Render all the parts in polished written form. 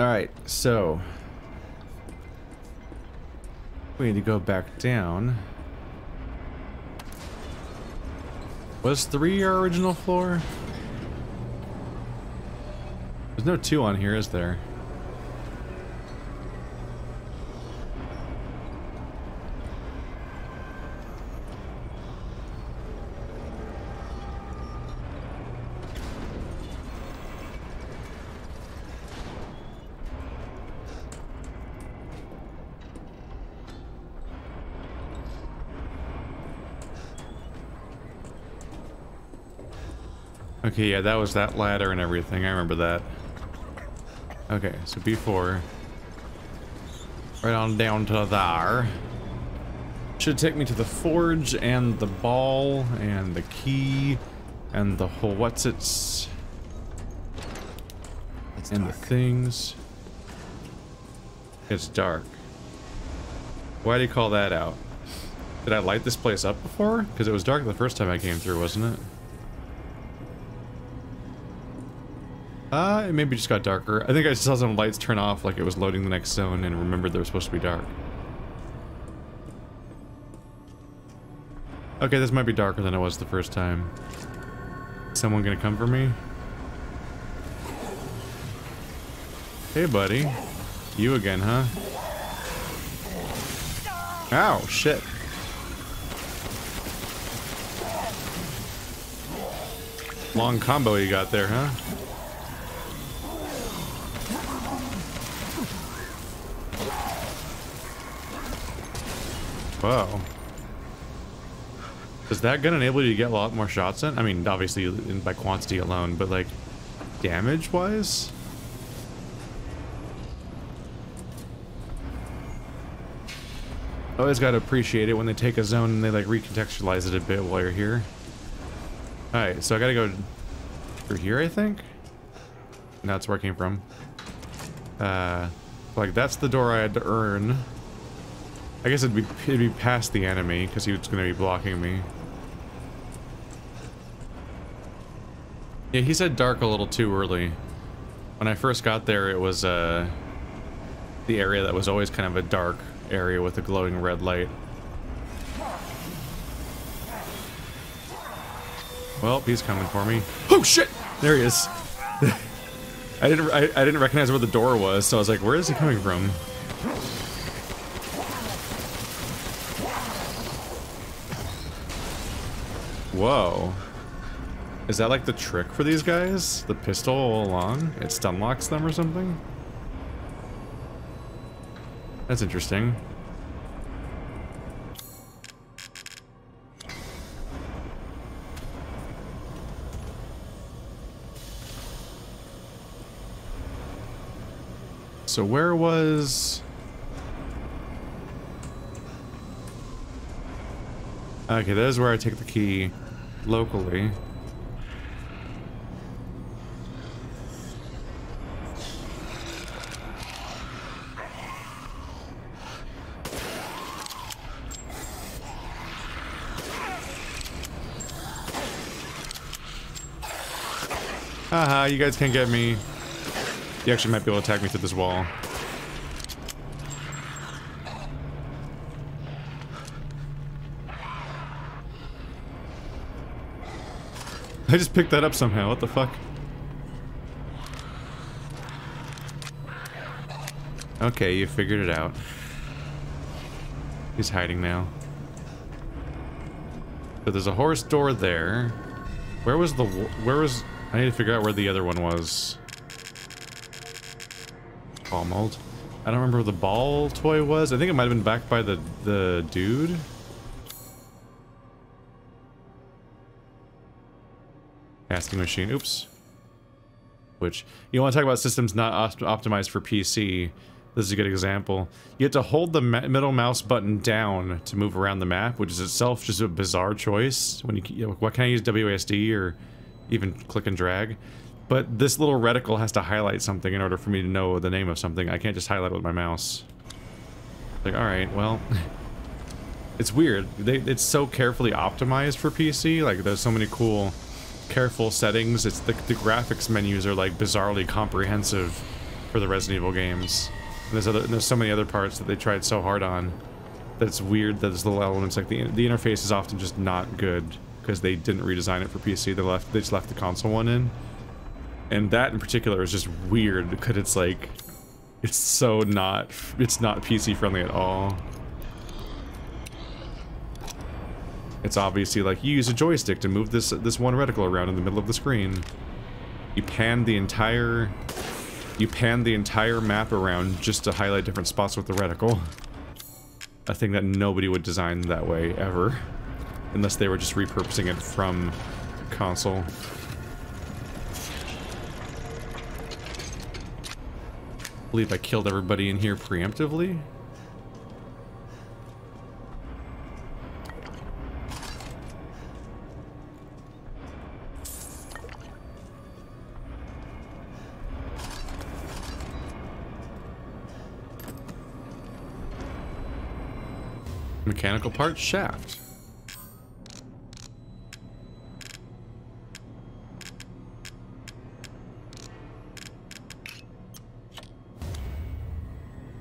Alright, so we need to go back down. Was 3 our original floor? There's no 2 on here, is there? Okay, yeah, that was that ladder and everything. I remember that. Okay, so B4. Right on down to there. Should take me to the forge and the ball and the key and the whole what's-its and the things. It's dark. Why do you call that out? Did I light this place up before? Because it was dark the first time I came through, wasn't it? It maybe just got darker. I think I saw some lights turn off like it was loading the next zone and remembered they were supposed to be dark. Okay, this might be darker than it was the first time. Someone gonna come for me? Hey, buddy. You again, huh? Ow, shit. Long combo you got there, huh? Whoa. Does that gun enable you to get a lot more shots in? I mean, obviously by quantity alone, but like damage-wise? Always gotta appreciate it when they take a zone and they like recontextualize it a bit while you're here. Alright, so I gotta go through here, I think? No, that's where I came from. Like that's the door I had to earn. I guess it'd be past the enemy because he was going to be blocking me. Yeah, he said dark a little too early. When I first got there, it was the area that was always kind of a dark area with a glowing red light. Well, he's coming for me. Oh shit! There he is. I didn't recognize where the door was, so I was like, where is he coming from? Whoa. Is that like the trick for these guys? The pistol all along? It stun locks them or something? That's interesting. So where was... Okay, that is where I take the key locally. Haha, you guys can't get me. You actually might be able to attack me through this wall. I just picked that up somehow, what the fuck? Okay, you figured it out. He's hiding now. So there's a horse door there. Where was... I need to figure out where the other one was. Ball mold. I don't remember where the ball toy was. I think it might have been back by the dude. Casting machine. Oops. Which, you want to talk about systems not optimized for PC. This is a good example. You have to hold the middle mouse button down to move around the map, which is itself just a bizarre choice. When what can I use, WASD or even click and drag? But this little reticle has to highlight something in order for me to know the name of something. I can't just highlight it with my mouse. Like, alright, well... It's weird. It's so carefully optimized for PC. Like, there's so many cool, careful settings. It's the graphics menus are, like, bizarrely comprehensive. for the Resident Evil games. And there's so many other parts that they tried so hard on that it's weird that there's little elements like the interface is often just not good because they didn't redesign it for PC. They just left the console one in. And that in particular is just weird because it's like it's not PC friendly at all. It's obviously like you use a joystick to move this one reticle around in the middle of the screen. You pan the entire map around just to highlight different spots with the reticle. A thing that nobody would design that way ever, unless they were just repurposing it from console. I believe I killed everybody in here preemptively. Mechanical part shaft.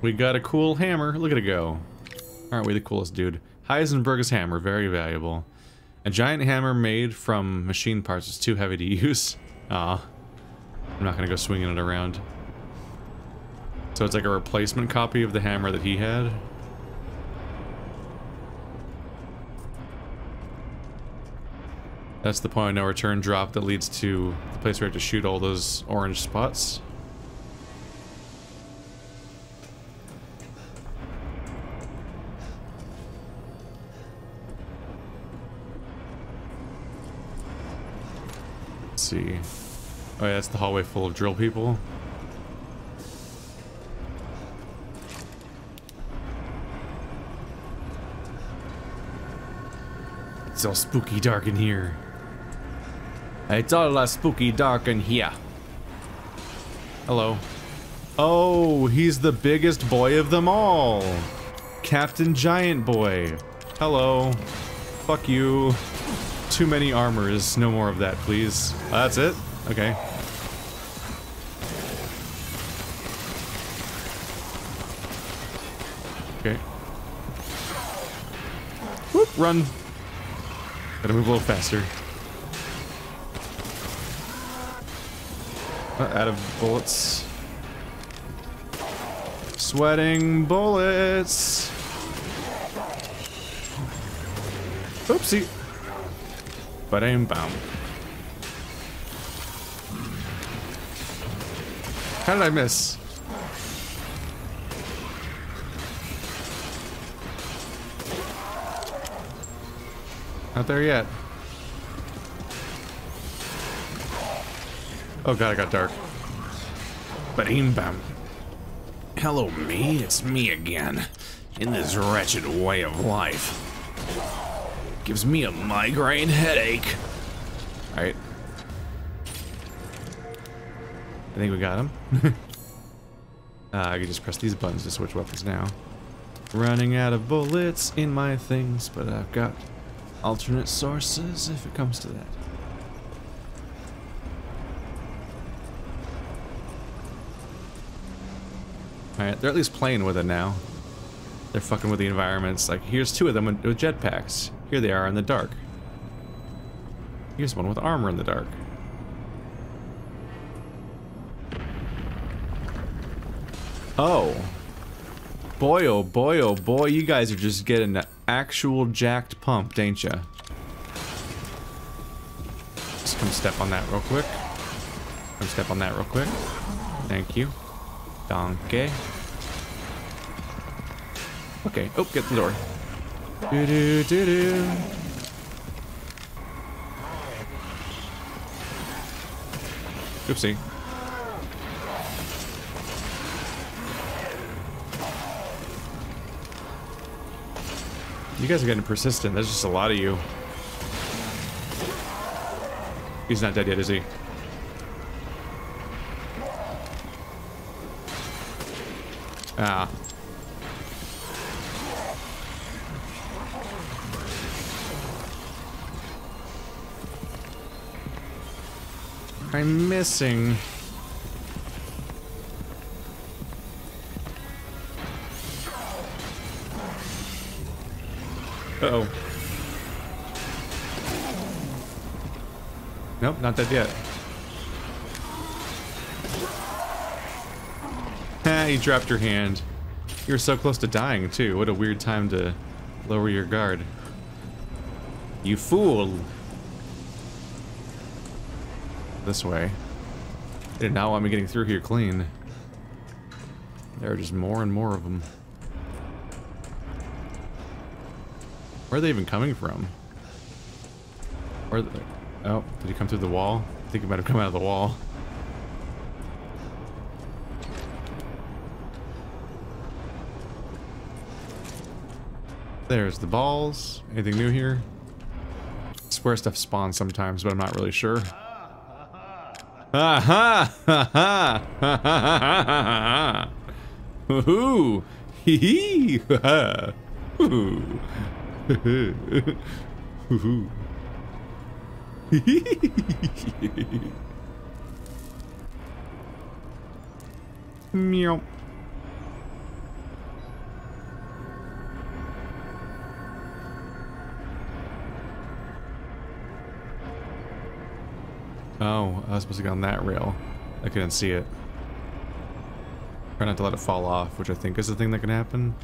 We got a cool hammer. Look at it go. Aren't we the coolest dude? Heisenberg's hammer, very valuable. A giant hammer made from machine parts is too heavy to use. Ah, I'm not gonna go swinging it around. So it's like a replacement copy of the hammer that he had. That's the point of no return drop that leads to the place where you have to shoot all those orange spots. Let's see. Oh yeah, that's the hallway full of drill people. It's all spooky dark in here. It's all spooky dark in here. Hello. Oh, he's the biggest boy of them all. Captain Giant Boy. Hello. Fuck you. Too many armors. No more of that, please. That's it? Okay. Okay. Whoop, run. Gotta move a little faster. Out of bullets. Sweating bullets. Oopsie. Ba-dam bam. How did I miss? Not there yet. Oh god, it got dark. Ba-dam bam. Hello, mate. It's me again. In this wretched way of life. Gives me a migraine headache. Alright. I think we got him. I can just press these buttons to switch weapons now. Running out of bullets in my things, but I've got alternate sources if it comes to that. Alright, they're at least playing with it now. They're fucking with the environments. Like, here's two of them with jetpacks. Here they are in the dark. Here's one with armor in the dark. Oh. Boy, oh boy, you guys are just getting an actual jacked pumped, ain't ya? Just come step on that real quick. Come step on that real quick. Thank you. Donkey. Okay. Oh, get the door. Do do do do. Oopsie. You guys are getting persistent. There's just a lot of you. He's not dead yet, is he? Ah. I'm missing. Uh-oh. Nope, not dead yet. Ha, you dropped your hand. You were so close to dying, too. What a weird time to lower your guard. You fool! This way. They did not want me getting through here clean. There are just more and more of them. Where are they even coming from? Where? Oh, did he come through the wall? I think he might have come out of the wall. There's the balls. Anything new here? It's where stuff spawns sometimes, but I'm not really sure. Ha ha ha ha ha ha ha. Woohoo! Hee hee! Ha! Woohoo! Woohoo! Meow. Oh, I was supposed to get on that rail. I couldn't see it. Try not to let it fall off, which I think is the thing that can happen.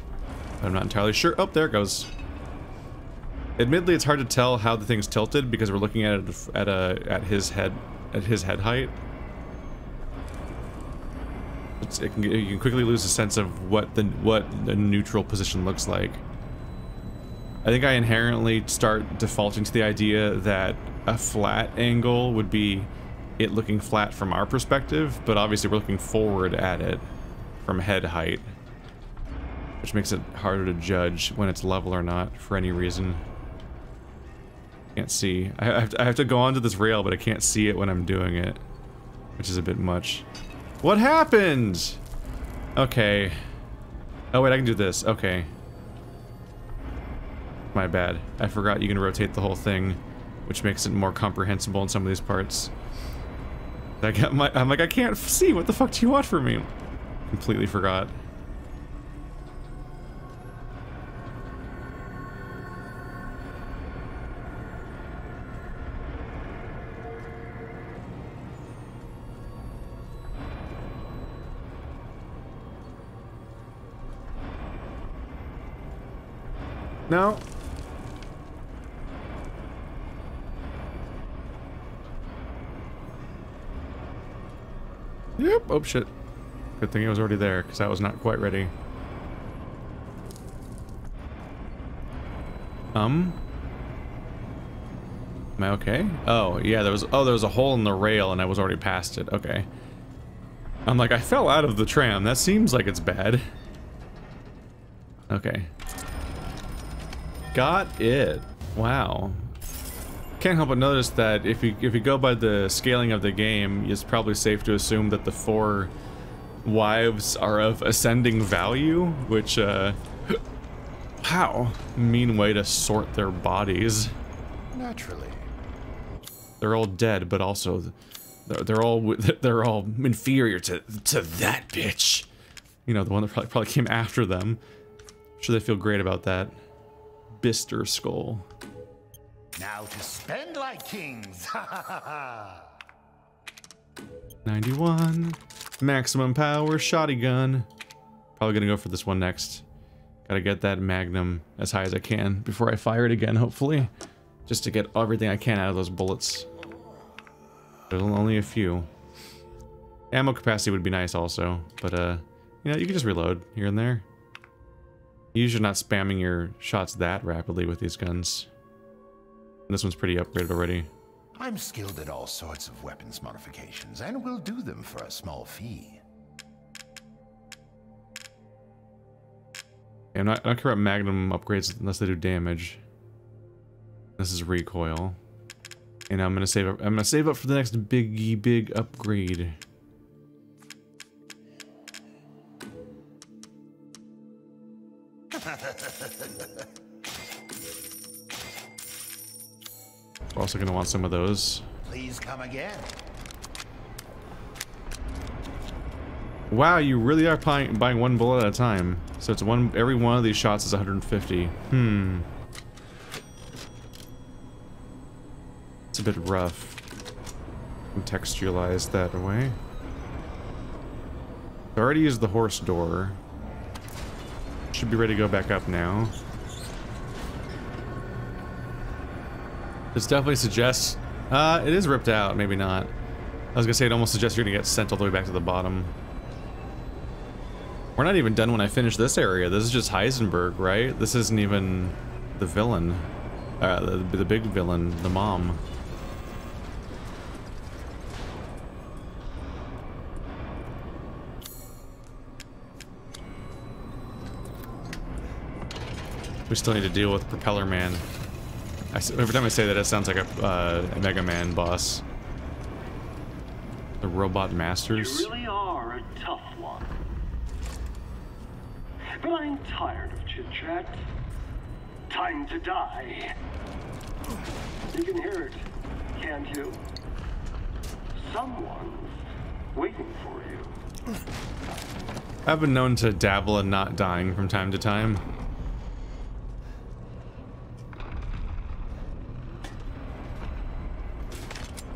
But I'm not entirely sure. Oh, there it goes. Admittedly, it's hard to tell how the thing's tilted because we're looking at it at his head height. You can quickly lose a sense of what the neutral position looks like. I think I inherently start defaulting to the idea that a flat angle would be it looking flat from our perspective, but obviously we're looking forward at it from head height, which makes it harder to judge when it's level or not for any reason. Can't see. I have to go onto this rail, but I can't see it when I'm doing it, which is a bit much. What happened? Okay. Oh wait, I can do this. Okay. My bad. I forgot you can rotate the whole thing, which makes it more comprehensible in some of these parts. I'm like, I can't see. What the fuck do you want from me? Completely forgot. No. Yep. Oh shit. Good thing it was already there, because I was not quite ready. Am I okay? Oh, yeah, there was a hole in the rail and I was already past it. Okay. I'm like, I fell out of the tram. That seems like it's bad. Okay. Got it. Wow. Can't help but notice that if you go by the scaling of the game, it's probably safe to assume that the 4 wives are of ascending value, which wow, mean way to sort their bodies. Naturally. They're all dead, but also they're all inferior to that bitch. You know, the one that probably came after them. I'm sure they feel great about that. Bister skull. Now to spend like kings. 91. Maximum power shotgun. Probably gonna go for this one next. Gotta get that magnum as high as I can before I fire it again, hopefully. Just to get everything I can out of those bullets. There's only a few. Ammo capacity would be nice also, but you know, you can just reload here and there. You usually not spamming your shots that rapidly with these guns. And this one's pretty upgraded already. I'm skilled at all sorts of weapons modifications, and will do them for a small fee. Yeah, I don't care about magnum upgrades unless they do damage. This is recoil. And I'm gonna save up for the next big upgrade. We're also gonna want some of those. Please come again. Wow, you really are buying one bullet at a time. So it's every one of these shots is 150. It's a bit rough. Contextualize that away. I already used the horse door. Should be ready to go back up now. This definitely suggests... it is ripped out, maybe not. I was gonna say it almost suggests you're gonna get sent all the way back to the bottom. We're not even done when I finish this area. This is just Heisenberg, right? This isn't even the villain. The big villain, the mom. We still need to deal with Propeller Man. Every time I say that, it sounds like a Mega Man boss. The Robot Masters. You really are a tough one. But I'm tired of chit-chat. Time to die. You can hear it, can't you? Someone's waiting for you. I've been known to dabble in not dying from time to time.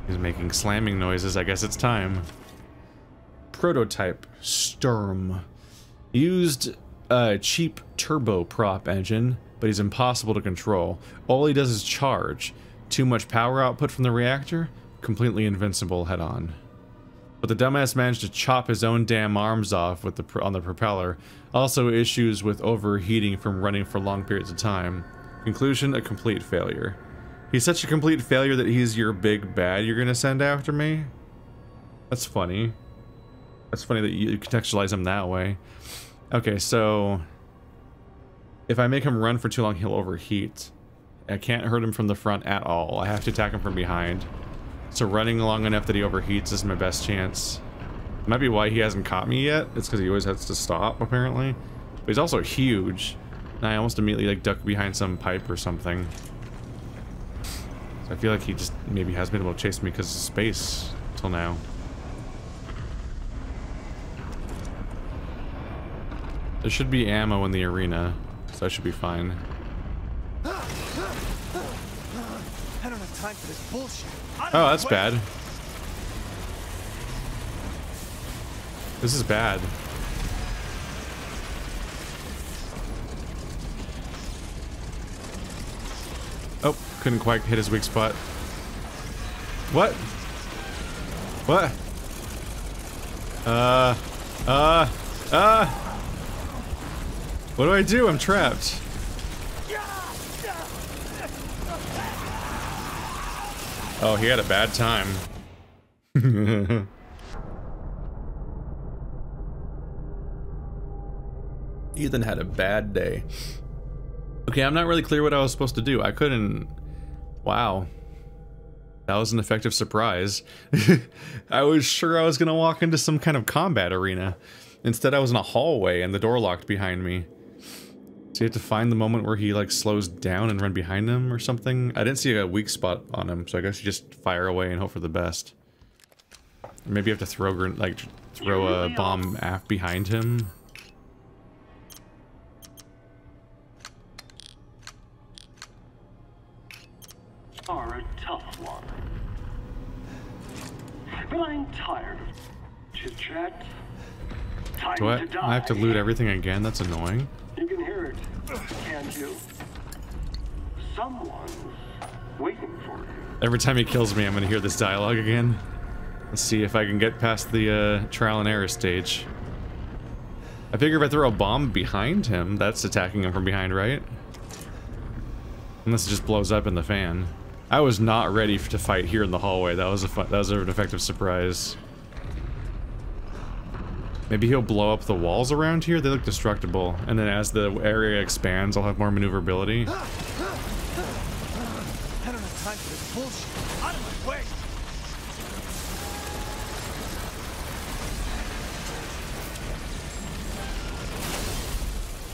He's making slamming noises. I guess it's time. Prototype Sturm. Used a cheap turboprop engine, but he's impossible to control. All he does is charge. Too much power output from the reactor? Completely invincible head on. But the dumbass managed to chop his own damn arms off with on the propeller. Also issues with overheating from running for long periods of time. Conclusion, a complete failure. He's such a complete failure that he's your big bad you're gonna send after me? That's funny. That's funny that you contextualize him that way. Okay, so... if I make him run for too long, he'll overheat. I can't hurt him from the front at all. I have to attack him from behind. So running long enough that he overheats is my best chance. Might be why he hasn't caught me yet. It's because he always has to stop, apparently. But he's also huge. And I almost immediately like duck behind some pipe or something. I feel like he just maybe has been able to chase me because of space till now. There should be ammo in the arena, so I should be fine. I don't have time for this bullshit. Oh, that's bad. This is bad. Oh, couldn't quite hit his weak spot. What? What? What do I do? I'm trapped. Oh, he had a bad time. Ethan had a bad day. Okay, I'm not really clear what I was supposed to do. I couldn't... Wow. That was an effective surprise. I was sure I was gonna walk into some kind of combat arena. Instead, I was in a hallway and the door locked behind me. So you have to find the moment where he like slows down and run behind him or something. I didn't see a weak spot on him, so I guess you just fire away and hope for the best. Or maybe you have to throw a bomb behind him. Are a tough one. But I'm tired of chit-chat. Time Do to die. I have to loot everything again? That's annoying. You can hear it, can't you? Someone's waiting for you. Every time he kills me, I'm gonna hear this dialogue again. Let's see if I can get past the trial and error stage. I figure if I throw a bomb behind him, that's attacking him from behind, right? Unless it just blows up in the fan. I was not ready to fight here in the hallway. That was an effective surprise. Maybe he'll blow up the walls around here? They look destructible. And then as the area expands, I'll have more maneuverability. I don't have time for this bullshit. Out of my way.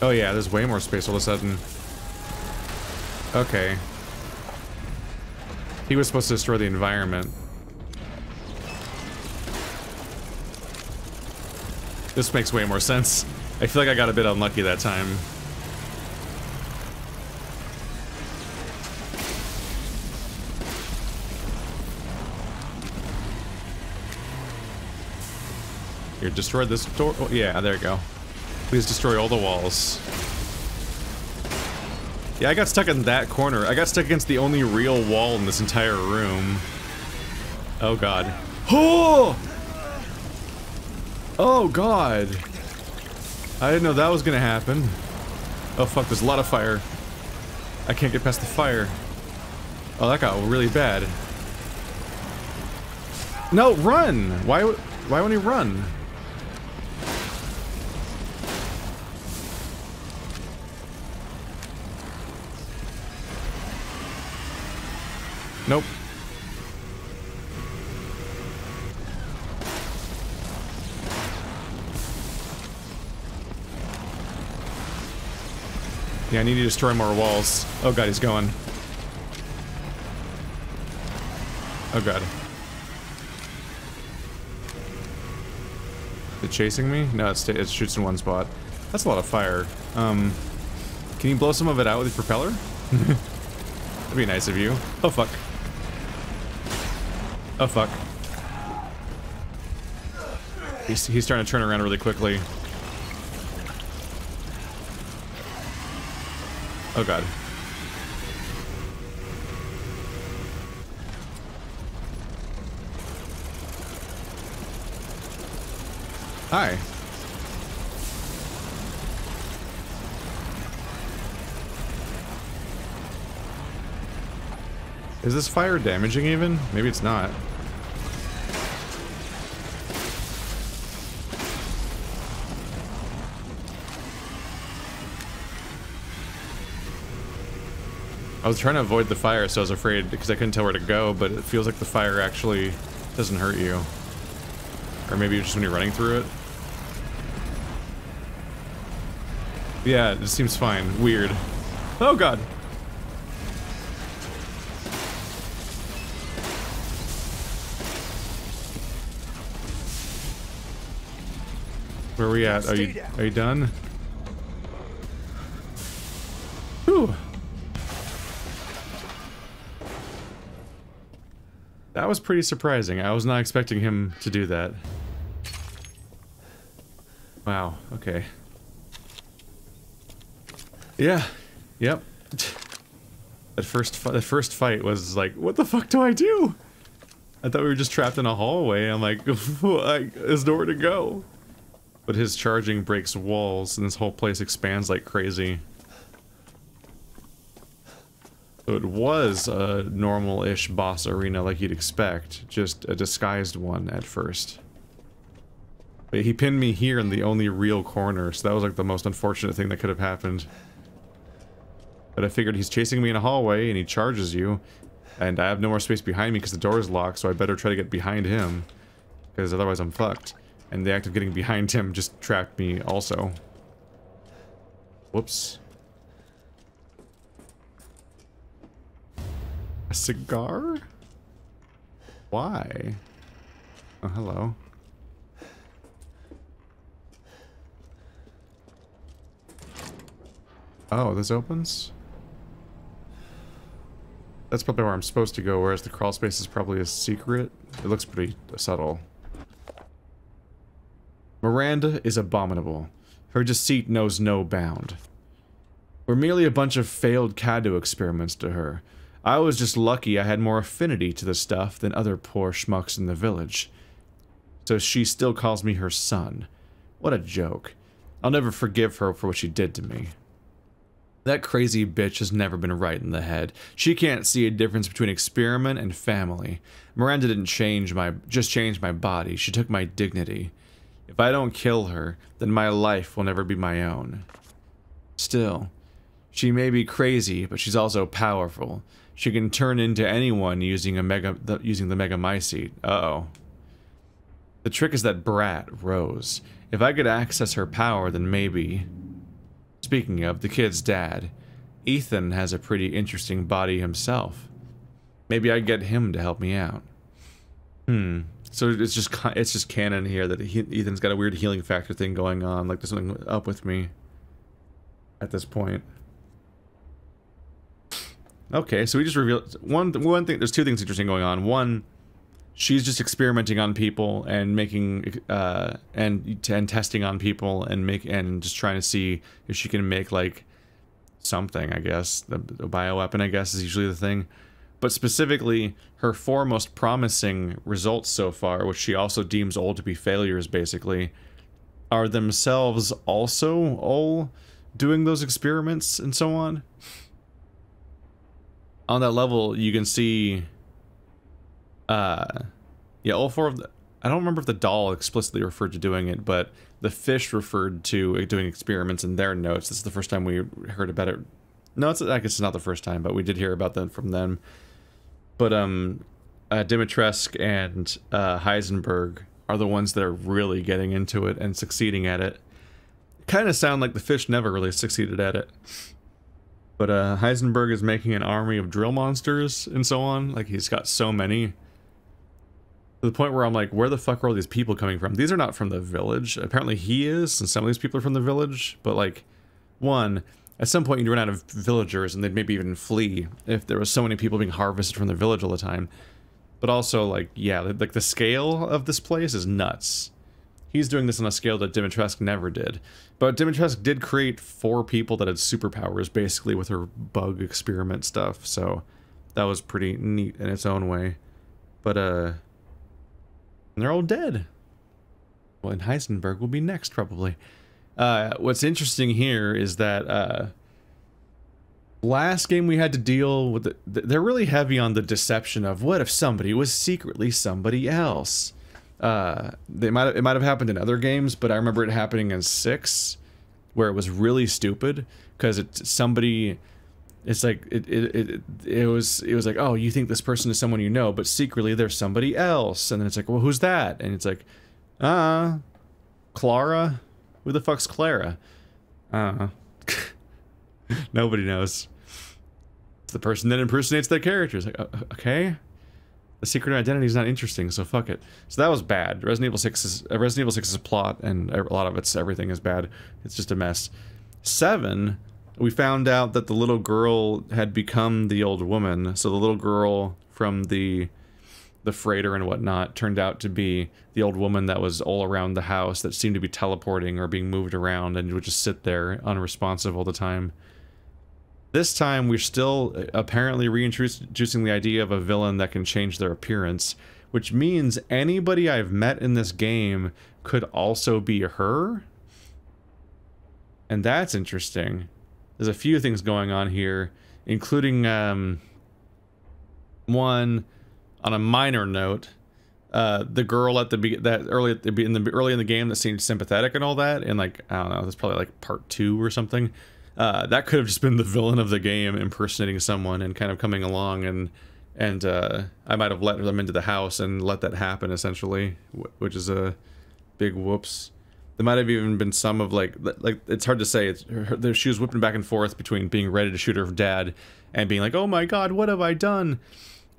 Oh yeah, there's way more space all of a sudden. Okay. He was supposed to destroy the environment. This makes way more sense. I feel like I got a bit unlucky that time. Here, destroy this door. Oh, yeah, there you go. Please destroy all the walls. Yeah, I got stuck in that corner. I got stuck against the only real wall in this entire room. Oh god. Oh! Oh god. I didn't know that was gonna happen. Oh fuck, there's a lot of fire. I can't get past the fire. Oh, that got really bad. No, run! Why won't he run? Nope. Yeah, I need to destroy more walls. Oh god, he's going. Oh god. Is it chasing me? No, it shoots in one spot. That's a lot of fire. Can you blow some of it out with your propeller? That'd be nice of you. Oh fuck. Oh fuck. He's trying to turn around really quickly. Oh god. Hi. Is this fire damaging even? Maybe it's not. I was trying to avoid the fire, so I was afraid because I couldn't tell where to go, but it feels like the fire actually doesn't hurt you. Or maybe just when you're running through it. Yeah, it seems fine. Weird. Oh god! Where are we at? Are you done? Whew. That was pretty surprising. I was not expecting him to do that. Wow, okay. Yeah. Yep. That first fight was like, what the fuck do I do? I thought we were just trapped in a hallway. I'm like, there's nowhere to go. But his charging breaks walls, and this whole place expands like crazy. So it was a normal-ish boss arena like you'd expect, just a disguised one at first. But he pinned me here in the only real corner, so that was like the most unfortunate thing that could have happened. But I figured he's chasing me in a hallway, and he charges you, and I have no more space behind me because the door is locked, so I better try to get behind him, because otherwise I'm fucked. And the act of getting behind him just trapped me also. Whoops. A cigar? Why? Oh, hello. Oh, this opens? That's probably where I'm supposed to go, whereas the crawl space is probably a secret. It looks pretty subtle. Miranda is abominable. Her deceit knows no bound. We're merely a bunch of failed Caddo experiments to her. I was just lucky I had more affinity to the stuff than other poor schmucks in the village. So she still calls me her son. What a joke. I'll never forgive her for what she did to me. That crazy bitch has never been right in the head. She can't see a difference between experiment and family. Miranda didn't just change my body. She took my dignity. If I don't kill her, then my life will never be my own. Still, she may be crazy, but she's also powerful. She can turn into anyone using the Megamycete. Uh-oh. The trick is that brat, Rose. If I could access her power, then maybe... Speaking of, the kid's dad. Ethan has a pretty interesting body himself. Maybe I'd get him to help me out. So it's just canon here that Ethan's got a weird healing factor thing going on, like there's something up with me at this point. Okay, so we just revealed one thing. There's two things interesting going on. One, she's just experimenting on people and making and testing on people and just trying to see if she can make like something, I guess. The bioweapon, I guess, is usually the thing. But specifically, her 4 most promising results so far, which she also deems all to be failures, basically, are themselves also all doing those experiments and so on. On that level, you can see, yeah, all 4 of the, I don't remember if the doll explicitly referred to doing it, but the fish referred to doing experiments in their notes. This is the first time we heard about it. No, I guess it's not the first time, but we did hear about them from them. But, Dimitrescu and, Heisenberg are the ones that are really getting into it and succeeding at it. Kind of sound like the fish never really succeeded at it. But, Heisenberg is making an army of drill monsters and so on. Like, he's got so many. To the point where I'm like, where the fuck are all these people coming from? These are not from the village. Apparently he is, and some of these people are from the village. But, like, one, at some point you'd run out of villagers and they'd maybe even flee if there was so many people being harvested from the village all the time. But also, like, yeah, like the scale of this place is nuts. He's doing this on a scale that Dimitrescu never did. But Dimitrescu did create 4 people that had superpowers, basically, with her bug experiment stuff. So that was pretty neat in its own way. But, they're all dead. Well, and Heisenberg will be next, probably. What's interesting here is that, last game we had to deal with they're really heavy on the deception of what if somebody was secretly somebody else. It might have happened in other games, but I remember it happening in 6, where it was really stupid because it's like it was like, oh, you think this person is someone you know, but secretly there's somebody else, and then it's like, well, who's that? And it's like, Clara. Who the fuck's Clara? Nobody knows. It's the person that impersonates that character. It's like, okay. The secret identity is not interesting, so fuck it. So that was bad. Resident Evil 6 is a plot, and a lot of everything is bad. It's just a mess. 7, we found out that the little girl had become the old woman. So the little girl from the freighter and whatnot turned out to be the old woman that was all around the house, that seemed to be teleporting or being moved around and would just sit there unresponsive all the time. This time we're still apparently reintroducing the idea of a villain that can change their appearance, which means anybody I've met in this game could also be her. And that's interesting. There's a few things going on here, including one, on a minor note, the girl at early in the game that seemed sympathetic and all that, and like, I don't know, that's probably like part 2 or something. That could have just been the villain of the game impersonating someone and kind of coming along, and I might have let them into the house and let that happen, essentially, which is a big whoops. There might have even been some of like it's hard to say. She was whipping back and forth between being ready to shoot her dad and being like, oh my god, what have I done?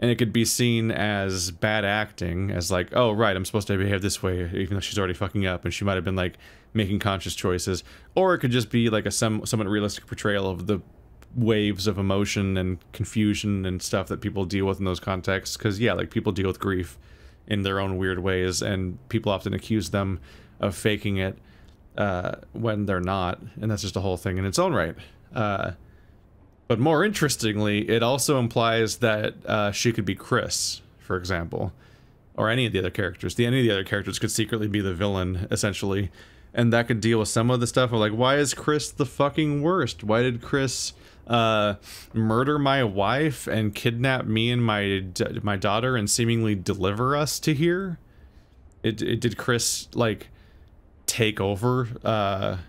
And it could be seen as bad acting, as like, oh right, I'm supposed to behave this way, even though she's already fucking up, and she might have been like making conscious choices. Or it could just be like a somewhat realistic portrayal of the waves of emotion and confusion and stuff that people deal with in those contexts. Because yeah, like people deal with grief in their own weird ways, and people often accuse them of faking it when they're not, and that's just a whole thing in its own right. But more interestingly, it also implies that she could be Chris, for example, or any of the other characters. Any of the other characters could secretly be the villain, essentially, and that could deal with some of the stuff of like, why is Chris the fucking worst? Why did Chris murder my wife and kidnap me and my daughter and seemingly deliver us to here? Did Chris like take over?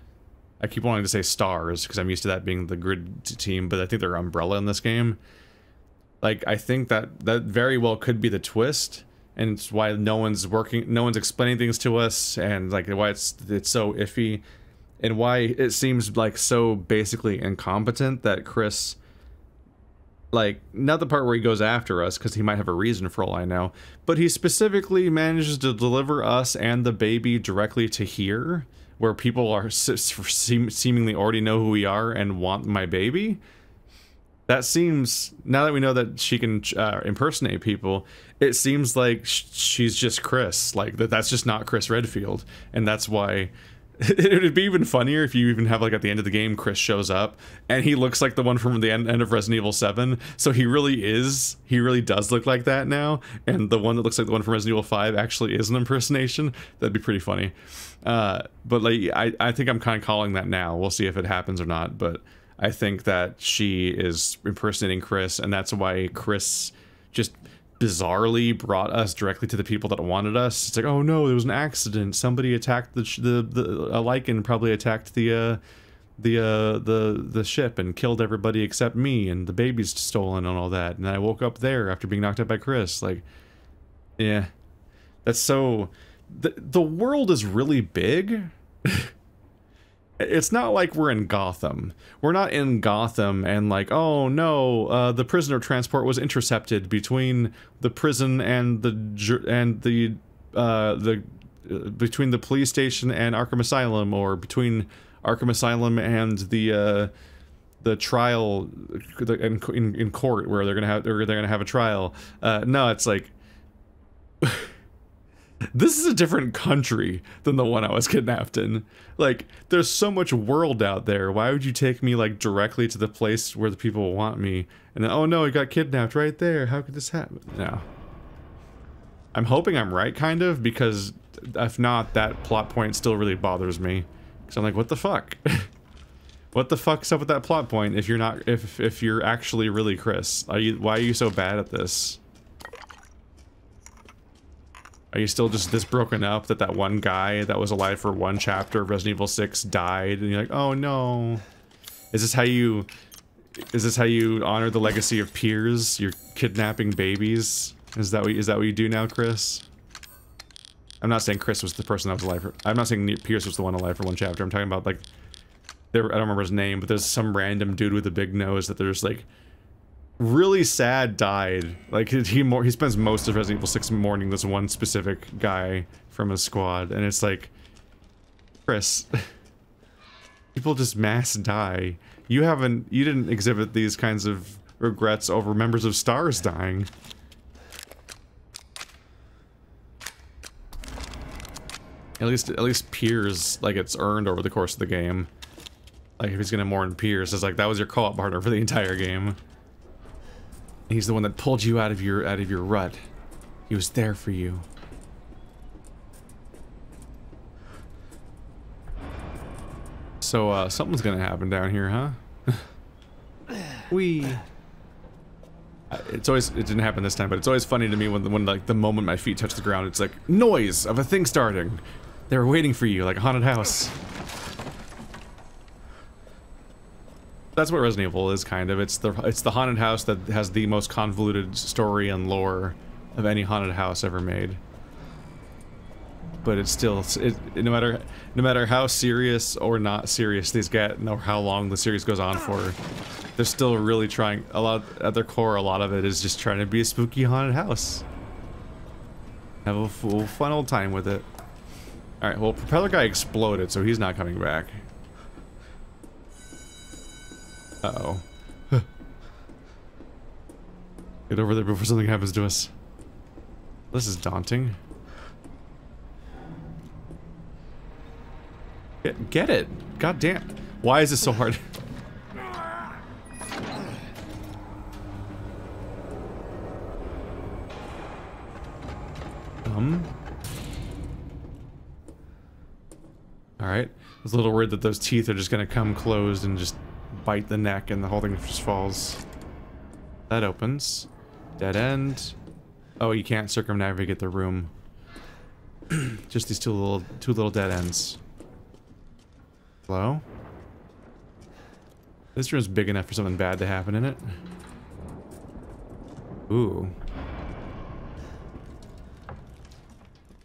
I keep wanting to say stars because I'm used to that being the grid team, but I think they're Umbrella in this game. Like, I think that very well could be the twist, and it's why no one's explaining things to us, and like why it's so iffy, and why it seems like so basically incompetent that Chris, like, not the part where he goes after us because he might have a reason for all I know, but he specifically manages to deliver us and the baby directly to here, where people are seemingly already know who we are and want my baby. That seems, now that we know that she can impersonate people, it seems like she's just Chris. Like, that's just not Chris Redfield. And that's why it would be even funnier if you even have, like, at the end of the game, Chris shows up, and he looks like the one from the end of Resident Evil 7. So he really does look like that now. And the one that looks like the one from Resident Evil 5 actually is an impersonation. That'd be pretty funny. But, like, I think I'm kind of calling that now. We'll see if it happens or not, but I think that she is impersonating Chris, and that's why Chris just bizarrely brought us directly to the people that wanted us. It's like, oh no, there was an accident. Somebody attacked a Lycan probably attacked the ship and killed everybody except me, and the baby's stolen and all that. And I woke up there after being knocked out by Chris. Like, yeah, that's so. The world is really big. It's not like we're in Gotham. We're not in Gotham and like, oh no, the prisoner transport was intercepted between the prison and between the police station and Arkham Asylum, or between Arkham Asylum and the trial in court where they're gonna have a trial. No, it's like. This is a different country than the one I was kidnapped in. Like, there's so much world out there. Why would you take me, like, directly to the place where the people want me? And then, oh no, I got kidnapped right there. How could this happen? No. I'm hoping I'm right, kind of, because if not, that plot point still really bothers me. Because I'm like, what the fuck? What the fuck's up with that plot point if you're not, if you're actually really Chris? Why are you so bad at this? Are you still just this broken up that one guy that was alive for one chapter of Resident Evil 6 died, and you're like, oh no? Is this how you honor the legacy of peers? You're kidnapping babies? Is that what you do now, Chris? I'm not saying Chris was the person that was alive for. I'm not saying Pierce was the one alive for one chapter. I'm talking about, like, I don't remember his name, but there's some random dude with a big nose that there's like. Really sad died. Like, he spends most of Resident Evil 6 mourning this one specific guy from his squad, and it's like, Chris, people just mass die. You didn't exhibit these kinds of regrets over members of STARS dying. At least Piers, like, it's earned over the course of the game. Like, if he's gonna mourn Piers, it's like, that was your co-op partner for the entire game. He's the one that pulled you out of your rut. He was there for you. So something's gonna happen down here, huh? It didn't happen this time, but it's always funny to me when like the moment my feet touch the ground, it's like noise of a thing starting. They were waiting for you, like a haunted house. That's what Resident Evil is, kind of. It's the haunted house that has the most convoluted story and lore of any haunted house ever made. But it's still, no matter how serious or not serious these get, or how long the series goes on for, they're still really trying. At their core, a lot of it is just trying to be a spooky haunted house. Have a fun old time with it. All right, well, propeller guy exploded, so he's not coming back. Uh-oh. Get over there before something happens to us. This is daunting. Get it! God damn. Why is this so hard? Alright. I was a little worried that those teeth are just gonna come closed and just bite the neck and the whole thing just falls. That opens. Dead end. Oh, you can't circumnavigate the room. Just these two little dead ends. Hello? This room's big enough for something bad to happen in it. Ooh.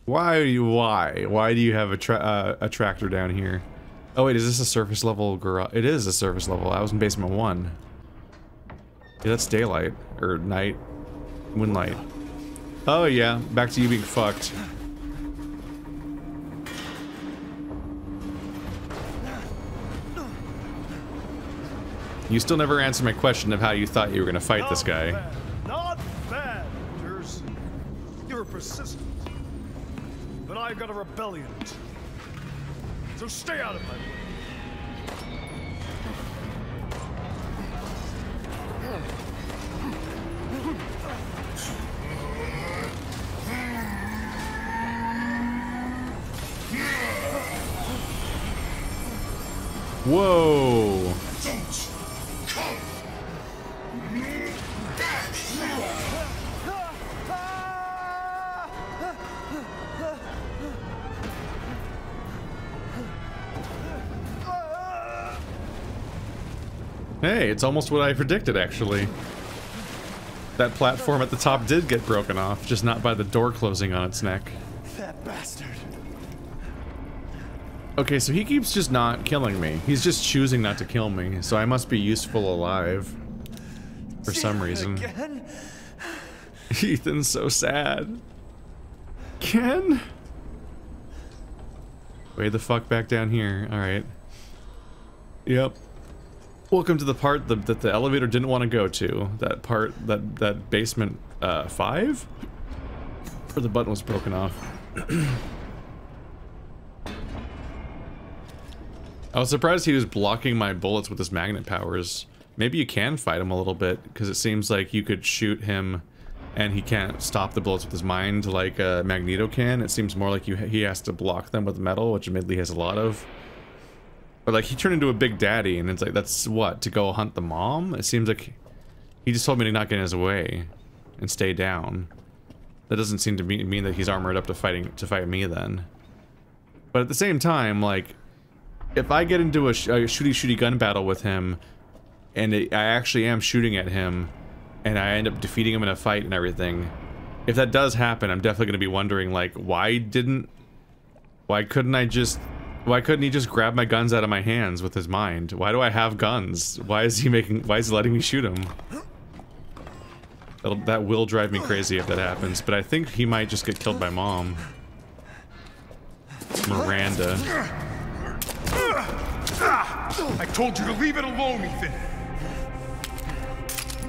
Why do you have a tractor down here? Oh wait, is this a surface level garage? It is a surface level. I was in basement 1. Yeah, that's daylight. Or night. Moonlight. Oh yeah, back to you being fucked. You still never answered my question of how you thought you were gonna fight this guy. Not bad, Rangers. You're persistent. But I've got a rebellion too. So stay out of my way. Whoa. Hey, it's almost what I predicted, actually. That platform at the top did get broken off, just not by the door closing on its neck. That bastard. Okay, so he keeps just not killing me. He's just choosing not to kill me, so I must be useful alive. For some reason. Again? Ethan's so sad. Ken? Way the fuck back down here. Alright. Yep. Welcome to the part that the elevator didn't want to go to. That part, that basement 5? Where the button was broken off. I was surprised he was blocking my bullets with his magnet powers. Maybe you can fight him a little bit, because it seems like you could shoot him and he can't stop the bullets with his mind like Magneto can. It seems more like he has to block them with metal, which admittedly has a lot of. But like, he turned into a big daddy, and it's like, that's what, to go hunt the mom? It seems like he just told me to not get in his way and stay down. That doesn't seem to mean that he's armored up to fight me then. But at the same time, like, if I get into a shooty gun battle with him, and I actually am shooting at him, and I end up defeating him in a fight and everything, if that does happen, I'm definitely going to be wondering, like, why couldn't he just grab my guns out of my hands with his mind? Why do I have guns? Why is he letting me shoot him? That will drive me crazy if that happens, but I think he might just get killed by Mom. Miranda. I told you to leave it alone, Ethan.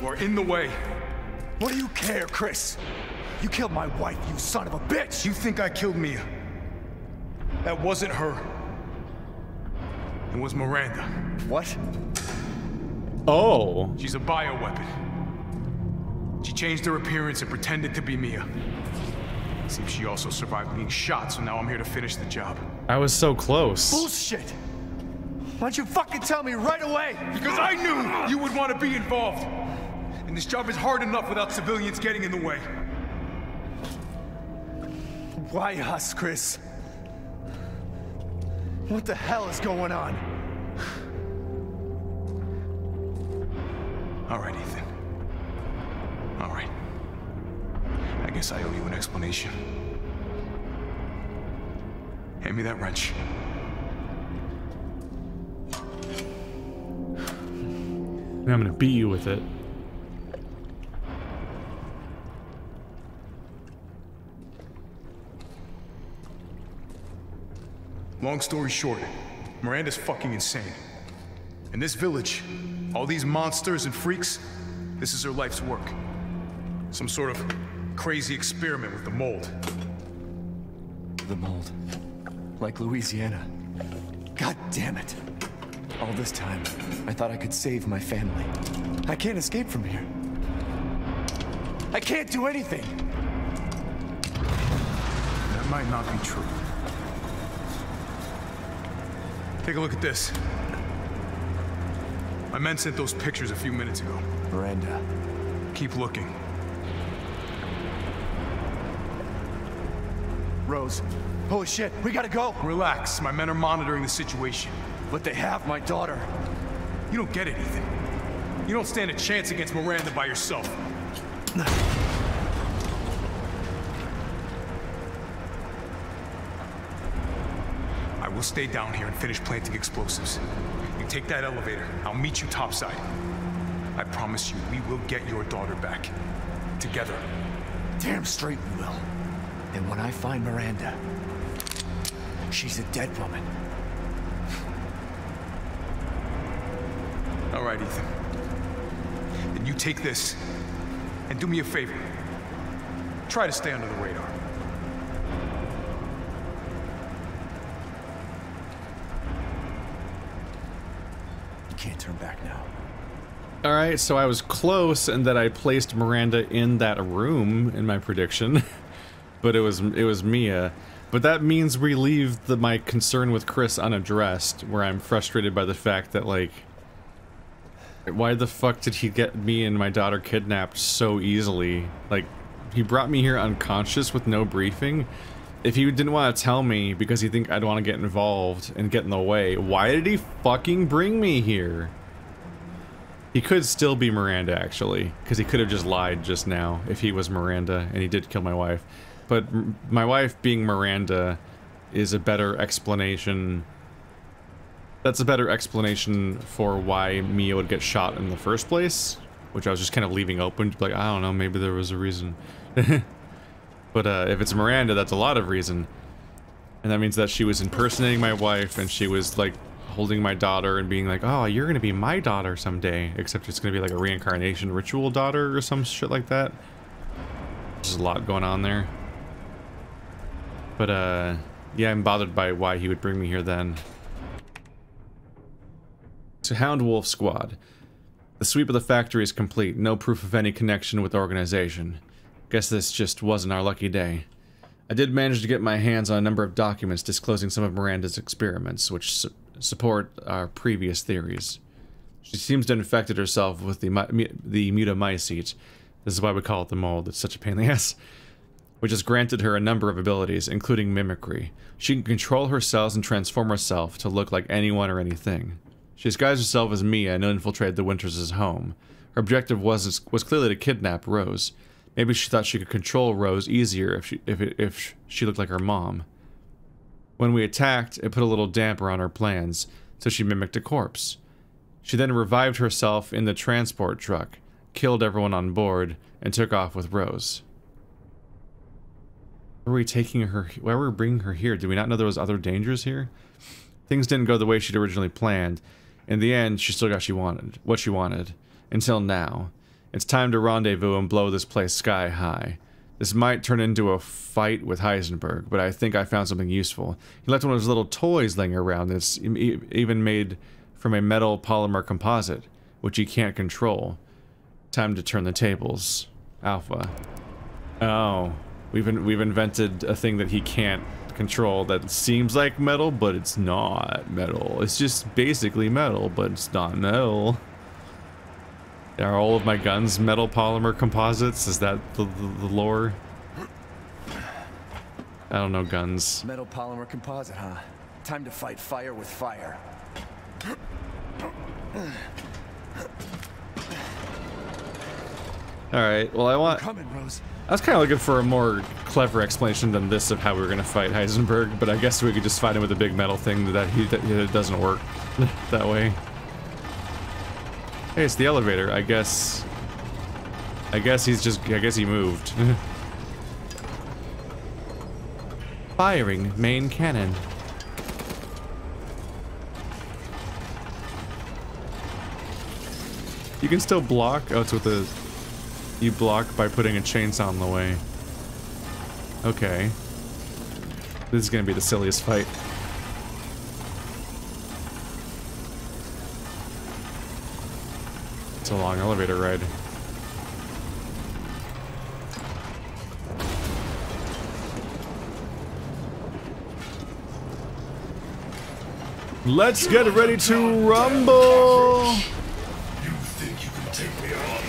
You are in the way. What do you care, Chris? You killed my wife, you son of a bitch! You think I killed Mia? That wasn't her. It was Miranda. What? Oh. She's a bioweapon. She changed her appearance and pretended to be Mia. Seems she also survived being shot, so now I'm here to finish the job. I was so close. Bullshit! Why'd you fucking tell me right away? Because I knew you would want to be involved. And this job is hard enough without civilians getting in the way. Why us, Chris? What the hell is going on? All right, Ethan. All right. I guess I owe you an explanation. Hand me that wrench. And I'm gonna beat you with it. Long story short, Miranda's fucking insane. In this village, all these monsters and freaks, this is her life's work. Some sort of crazy experiment with the mold. The mold. Like Louisiana. God damn it. All this time, I thought I could save my family. I can't escape from here. I can't do anything. That might not be true. Take a look at this. My men sent those pictures a few minutes ago. Miranda. Keep looking. Rose. Holy shit, we gotta go! Relax, my men are monitoring the situation. But they have my daughter. You don't get it, Ethan. You don't stand a chance against Miranda by yourself. I will stay down here and finish planting explosives. You take that elevator, I'll meet you topside. I promise you, we will get your daughter back. Together. Damn straight we will. And when I find Miranda, she's a dead woman. All right, right, Ethan. Then you take this and do me a favor. Try to stay under the radar. You can't turn back now. Alright, so I was close in that I placed Miranda in that room in my prediction. But it was Mia. But that means we leave my concern with Chris unaddressed, where I'm frustrated by the fact that, like, why the fuck did he get me and my daughter kidnapped so easily? Like, he brought me here unconscious with no briefing. If he didn't want to tell me because he think I'd want to get involved and get in the way, why did he fucking bring me here? He could still be Miranda, actually, because he could have just lied just now if he was Miranda and he did kill my wife. But my wife being Miranda is a better explanation. That's a better explanation for why Mia would get shot in the first place, which I was just kind of leaving open to be like, I don't know, maybe there was a reason. But if it's Miranda, that's a lot of reason. And that means that she was impersonating my wife and she was like holding my daughter and being like, oh, you're gonna be my daughter someday, except it's gonna be like a reincarnation ritual daughter or some shit like that. There's a lot going on there. But, yeah, I'm bothered by why he would bring me here then. To Hound Wolf Squad. The sweep of the factory is complete. No proof of any connection with the organization. Guess this just wasn't our lucky day. I did manage to get my hands on a number of documents disclosing some of Miranda's experiments, which support our previous theories. She seems to have infected herself with the mutamycete. This is why we call it the mold. It's such a pain in the ass. Which has granted her a number of abilities, including mimicry. She can control her cells and transform herself to look like anyone or anything. She disguised herself as Mia and infiltrated the Winters' home. Her objective was clearly to kidnap Rose. Maybe she thought she could control Rose easier if she looked like her mom. When we attacked, it put a little damper on her plans, so she mimicked a corpse. She then revived herself in the transport truck, killed everyone on board, and took off with Rose. Why were we taking her? Why were we bringing her here? Did we not know there was other dangers here? Things didn't go the way she'd originally planned. In the end, she still got what she wanted. Until now. It's time to rendezvous and blow this place sky high. This might turn into a fight with Heisenberg, but I think I found something useful. He left one of his little toys laying around that's even made from a metal polymer composite, which he can't control. Time to turn the tables. Alpha. Oh. We've invented a thing that he can't control that seems like metal, but it's not metal. It's just basically metal, but it's not metal. Are all of my guns metal polymer composites? Is that the lore? I don't know guns. Metal polymer composite, huh? Time to fight fire with fire. Alright, well I want... Coming, Rose. I was kind of looking for a more clever explanation than this of how we were going to fight Heisenberg, but I guess we could just fight him with a big metal thing that it doesn't work that way. Hey, it's the elevator. I guess he moved. Firing main cannon. You can still block. Oh, it's with the... You block by putting a chainsaw in the way. Okay. This is gonna be the silliest fight. It's a long elevator ride. Let's get ready to rumble! You think you can take me on?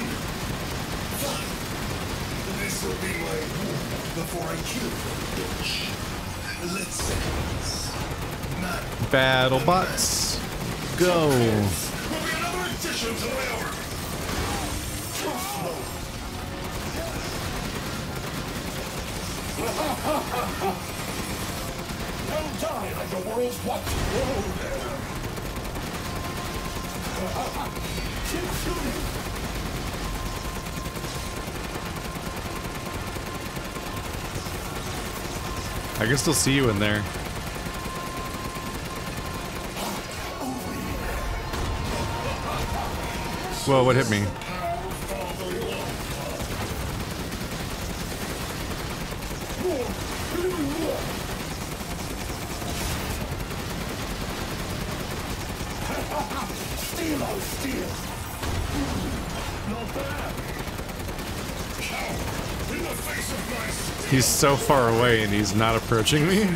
Fine. This will be my rule before I kill the bitch. Let's see this. Battle bots, go! Will be another addition to my armor. Don't die like the world's watch. Keep shooting. I can still see you in there. Whoa, what hit me? He's so far away and he's not approaching me. I'll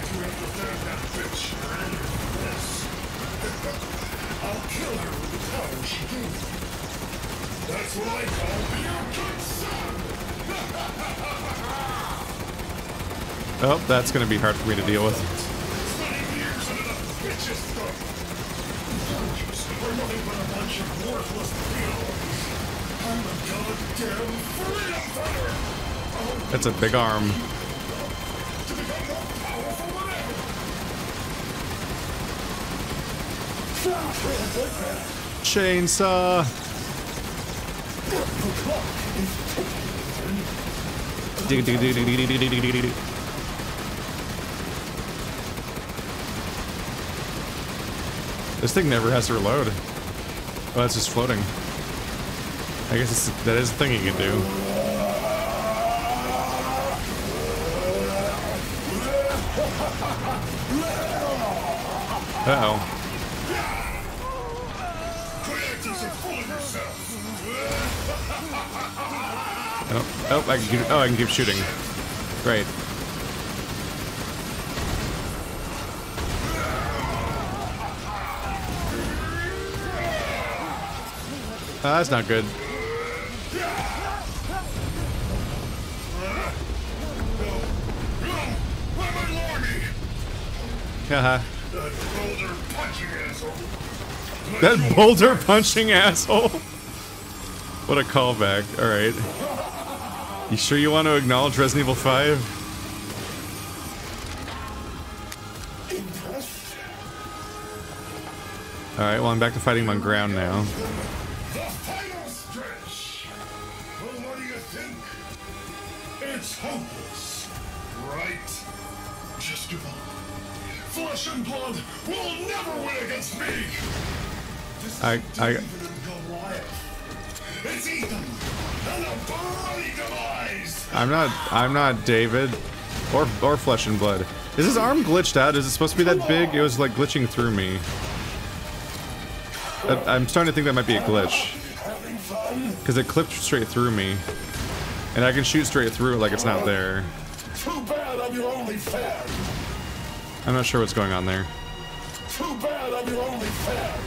kill her with the power she gave me. That's what I call your good son. Oh, that's gonna be hard for me to deal with. 20 years and enough bitches stuff. We're nothing but a bunch of worthless peons. I'm a goddamn freedom fighter. That's a big arm. To become more powerful than ever. Chainsaw. This thing never has to reload. Oh, it's just floating. I guess that is a thing you can do. Uh-oh. Oh, I can keep shooting. Great. That's not good. Haha. That boulder punching asshole. What a callback. Alright. You sure you want to acknowledge Resident Evil 5? Alright, well I'm back to fighting him on ground now. The final stretch. Well, what do you think? It's hopeless, right? Just give up. Flesh and blood will never win against me. It's Ethan and a bloody demise. I'm not David or Flesh and Blood. Is his arm glitched out? Is it supposed to be that big? It was like glitching through me. I'm starting to think that might be a glitch. Because it clipped straight through me. And I can shoot straight through it like it's not there. Too bad I'm your only fan. I'm not sure what's going on there. Too bad I'm your only fan.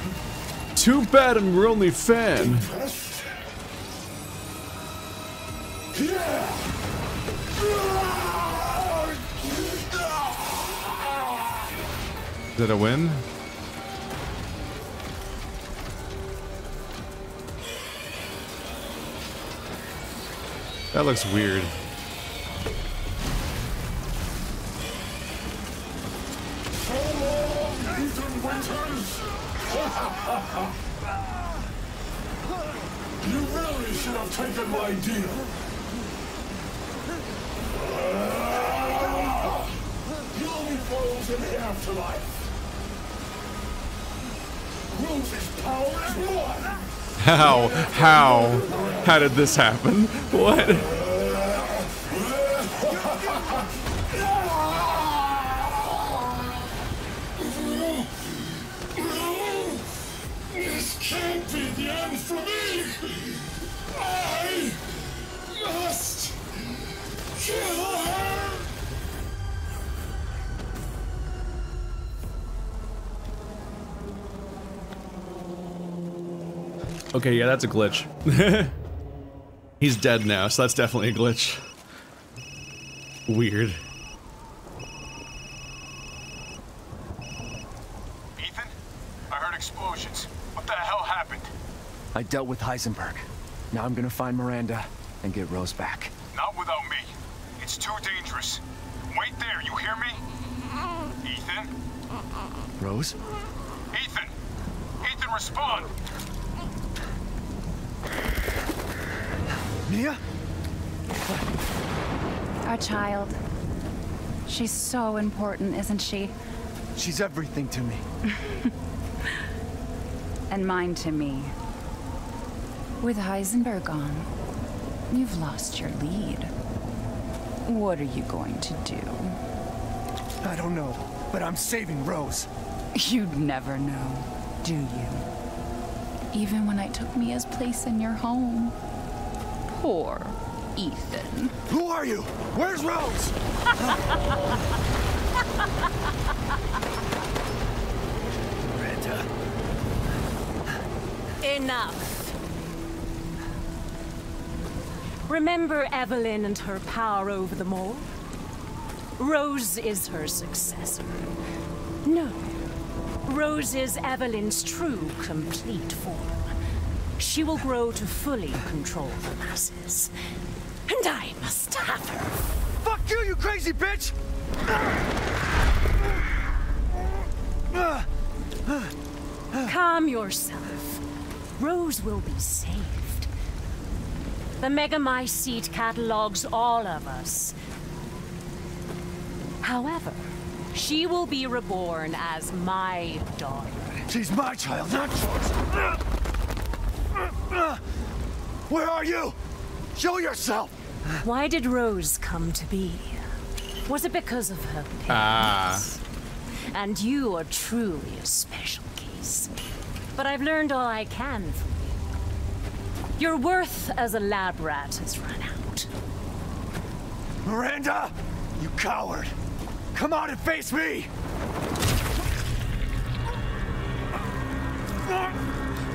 Too bad I'm your only fan. Yeah. Is it a win? That looks weird. You really should have taken my deal. You'll be froze in the afterlife. Rose's power is one. How did this happen? What? This can't be the end for me. I must kill her. Okay, yeah, that's a glitch. He's dead now, so that's definitely a glitch. Weird. Ethan? I heard explosions. What the hell happened? I dealt with Heisenberg. Now I'm gonna find Miranda and get Rose back. Not without me. It's too dangerous. Wait there, you hear me? Ethan? Rose? Ethan! Ethan, respond! Mia? Our child. She's so important, isn't she? She's everything to me. And mine to me. With Heisenberg gone, you've lost your lead. What are you going to do? I don't know, but I'm saving Rose. You'd never know, do you? Even when I took Mia's place in your home. Poor Ethan. Who are you? Where's Rose? Miranda. Enough. Remember Evelyn and her power over the mold? Rose is her successor. No. Rose is Evelyn's true, complete form. She will grow to fully control the masses. And I must have her. Fuck you, you crazy bitch! Calm yourself. Rose will be saved. The Megamycete catalogs all of us. However, she will be reborn as my daughter. She's my child, not yours. Where are you? Show yourself! Why did Rose come to be? Was it because of her parents? And you are truly a special case. But I've learned all I can from you. Your worth as a lab rat has run out. Miranda! You coward! Come out and face me!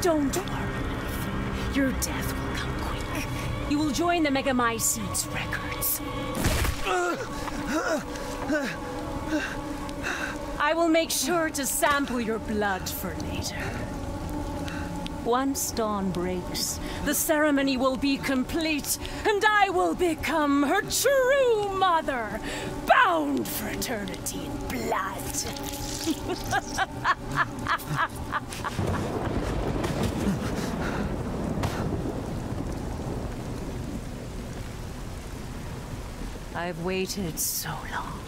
Don't worry. Your death will come quick. You will join the Megamycete's records. I will make sure to sample your blood for later. Once dawn breaks, the ceremony will be complete, and I will become her true mother, bound for eternity in blood. I've waited so long,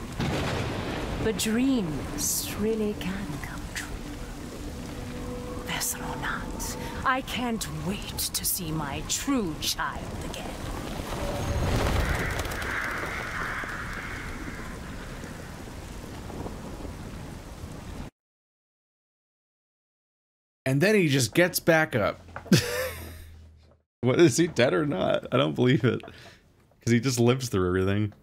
but dreams really can come true. Vessel or not, I can't wait to see my true child again. And then he just gets back up. What, is he dead or not? I don't believe it. Because he just lives through everything.